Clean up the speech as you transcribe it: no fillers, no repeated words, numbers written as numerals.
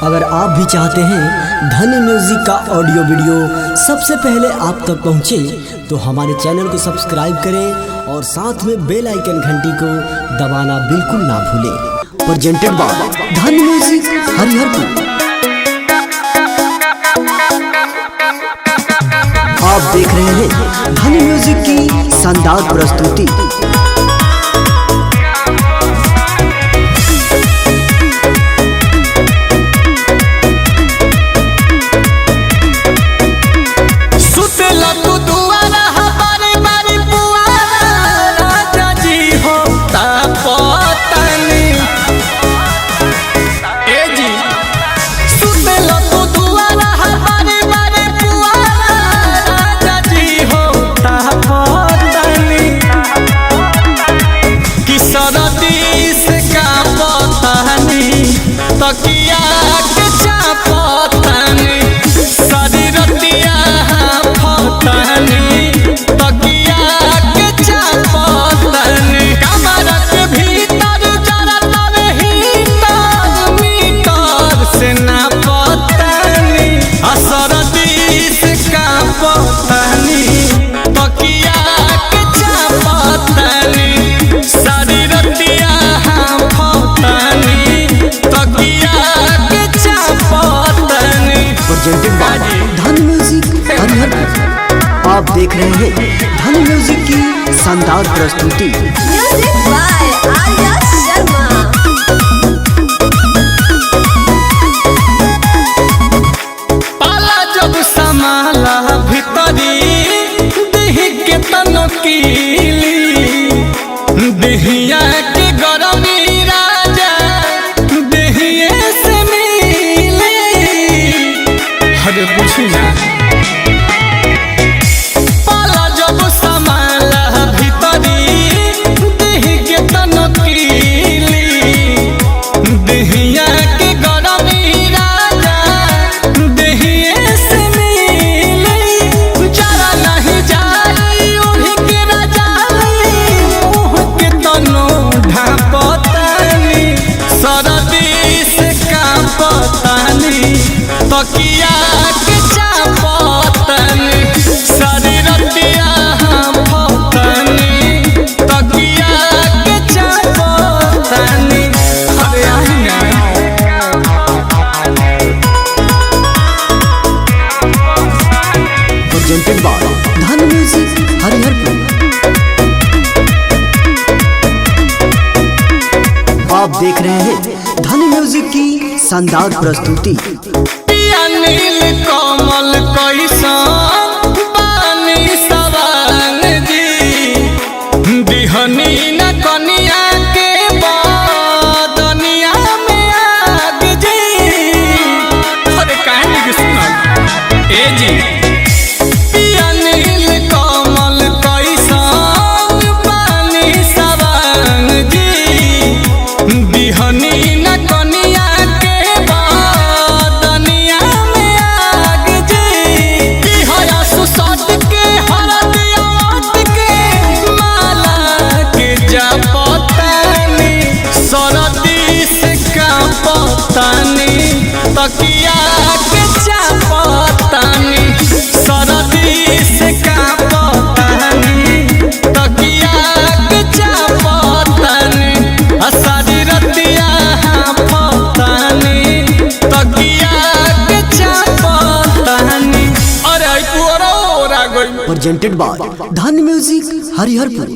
अगर आप भी चाहते हैं धनी म्यूजिक का ऑडियो वीडियो सबसे पहले आप तक पहुंचे, तो हमारे चैनल को सब्सक्राइब करें और साथ में बेल आइकन घंटी को दबाना बिल्कुल ना भूलें। Presented by Dhani music Hariharpur. आप देख रहे हैं धनी म्यूजिक की शानदार प्रस्तुति। तकिया के चापतानी शरीरतिया फतानी, तकिया के चापतानी कमर के भीतर जरत हीटर मीटर से ना पतानी, असरदी से का पतानी तकिया के चापतानी शरीरतिया फतानी presented by Dhani music Hariharpur. आप देख रहे हैं धनी म्यूजिक की शानदार प्रस्तुति। Music by Arya Sharma. पाला जब समाला भीतरी देह के तनकीली, देहिया के गरमी राजा देहिए से मिली। अरे पूछी ना पाला जब समाला भीतरी देह के तनकीली, देहिया के गरमी राजा देहिए से मिली। जरा नहीं जाई उड़ के राजाई, मुँह के तनो ढापतानी सरदी से कांपतानी, तकिया के चापतानी शरीरतिया फतानी, तकिया के चापतानी। अरे आई ना presented by Dhani music Hariharpur. आप देख रहे हैं धनी म्यूजिक की शानदार प्रस्तुति। नील कमल कैसन बानी सवांग जी, दिहनी न कनिया के बदनिया में आग जी। अरे कहानी की सुना ए जी, पिया नील कमल कैसन बानी सवांग जी, दिहनी न कनिया तकिया के चापतानी सरदी से कांपतानी, तकिया के चापतानी शरीरतिया फतानी, तकिया के चापतानी। अरे पूरा गई। Presented by Dhani music Hariharpur.